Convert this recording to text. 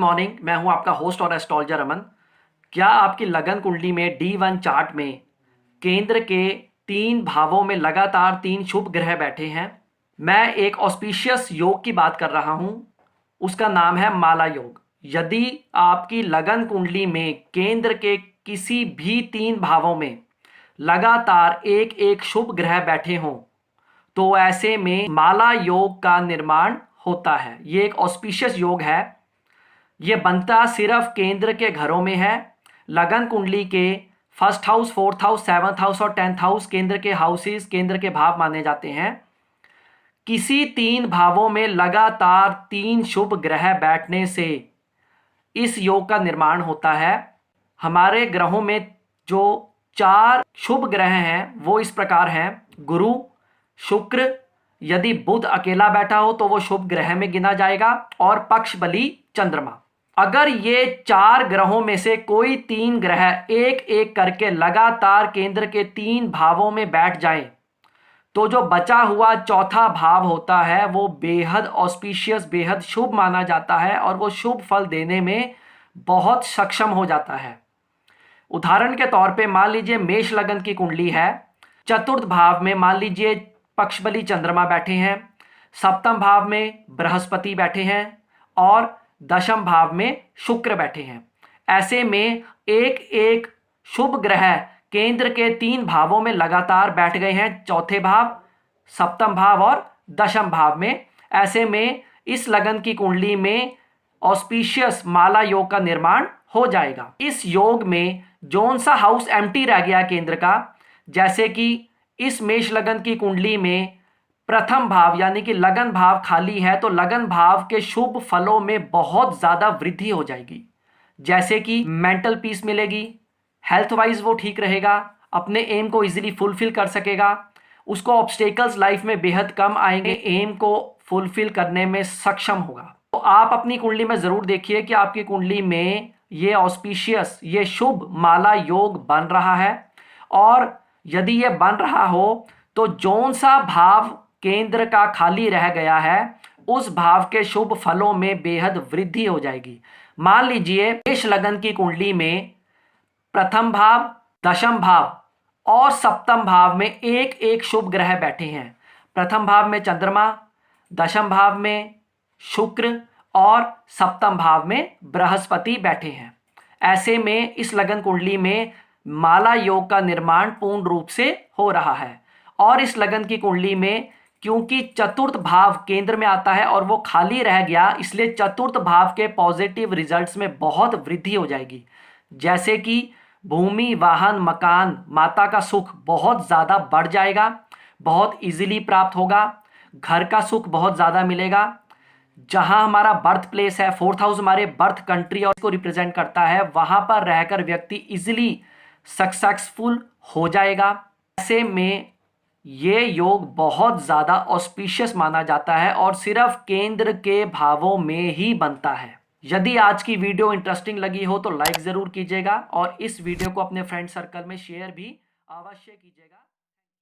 Morning, मैं हूं आपका होस्ट और एस्ट्रोलॉजर अमन। क्या आपकी लगन कुंडली में D1 चार्ट में केंद्र के 3 भावों में लगातार 3 शुभ ग्रह बैठे हैं? मैं एक ऑस्पिशियस योग की बात कर रहा हूं, उसका नाम है माला योग। यदि आपकी लगन कुंडली में केंद्र के किसी भी 3 भावों में लगातार एक एक शुभ ग्रह बैठे हों तो ऐसे में माला योग का निर्माण होता है। ये एक ऑस्पिशियस योग है। ये बनता सिर्फ केंद्र के घरों में है। लगन कुंडली के first house, fourth house, seventh house और 10th हाउस केंद्र के हाउसेस, केंद्र के भाव माने जाते हैं। किसी 3 भावों में लगातार 3 शुभ ग्रह बैठने से इस योग का निर्माण होता है। हमारे ग्रहों में जो 4 शुभ ग्रह हैं वो इस प्रकार हैं: गुरु, शुक्र, यदि बुध अकेला बैठा हो तो वो शुभ ग्रह में गिना जाएगा, और पक्ष बली चंद्रमा। अगर ये 4 ग्रहों में से कोई 3 ग्रह एक एक करके लगातार केंद्र के 3 भावों में बैठ जाएं तो जो बचा हुआ चौथा भाव होता है वो बेहद ऑस्पिशियस, बेहद शुभ माना जाता है और वो शुभ फल देने में बहुत सक्षम हो जाता है। उदाहरण के तौर पे मान लीजिए मेष लगन की कुंडली है, चतुर्थ भाव में मान लीजिए पक्षबली चंद्रमा बैठे हैं, सप्तम भाव में बृहस्पति बैठे हैं और दशम भाव में शुक्र बैठे हैं। ऐसे में एक एक शुभ ग्रह केंद्र के 3 भावों में लगातार बैठ गए हैं, चौथे भाव, सप्तम भाव और दशम भाव में। ऐसे में इस लगन की कुंडली में ऑस्पिशियस माला योग का निर्माण हो जाएगा। इस योग में जौन सा हाउस एम्प्टी रह गया केंद्र का, जैसे कि इस मेष लगन की कुंडली में प्रथम भाव यानी कि लगन भाव खाली है तो लगन भाव के शुभ फलों में बहुत ज़्यादा वृद्धि हो जाएगी। जैसे कि मेंटल पीस मिलेगी, हेल्थ वाइज वो ठीक रहेगा, अपने एम को इजीली फुलफिल कर सकेगा, उसको ऑब्स्टेकल्स लाइफ में बेहद कम आएंगे, एम को फुलफिल करने में सक्षम होगा। तो आप अपनी कुंडली में ज़रूर देखिए कि आपकी कुंडली में ये ऑस्पिशियस, ये शुभ माला योग बन रहा है। और यदि ये बन रहा हो तो जौन सा भाव केंद्र का खाली रह गया है उस भाव के शुभ फलों में बेहद वृद्धि हो जाएगी। मान लीजिए मेष लगन की कुंडली में प्रथम भाव, दशम भाव और सप्तम भाव में एक एक शुभ ग्रह बैठे हैं। प्रथम भाव में चंद्रमा, दशम भाव में शुक्र और सप्तम भाव में बृहस्पति बैठे हैं। ऐसे में इस लगन कुंडली में माला योग का निर्माण पूर्ण रूप से हो रहा है। और इस लगन की कुंडली में क्योंकि चतुर्थ भाव केंद्र में आता है और वो खाली रह गया, इसलिए चतुर्थ भाव के पॉजिटिव रिजल्ट्स में बहुत वृद्धि हो जाएगी। जैसे कि भूमि, वाहन, मकान, माता का सुख बहुत ज़्यादा बढ़ जाएगा, बहुत इजीली प्राप्त होगा, घर का सुख बहुत ज़्यादा मिलेगा। जहां हमारा बर्थ प्लेस है, 4th हाउस हमारे बर्थ कंट्री और को रिप्रेजेंट करता है, वहां पर रहकर व्यक्ति इजीली सक्सेसफुल हो जाएगा। ऐसे में ये योग बहुत ज़्यादा ऑस्पिशियस माना जाता है और सिर्फ केंद्र के भावों में ही बनता है। यदि आज की वीडियो इंटरेस्टिंग लगी हो तो लाइक ज़रूर कीजिएगा और इस वीडियो को अपने फ्रेंड सर्कल में शेयर भी अवश्य कीजिएगा।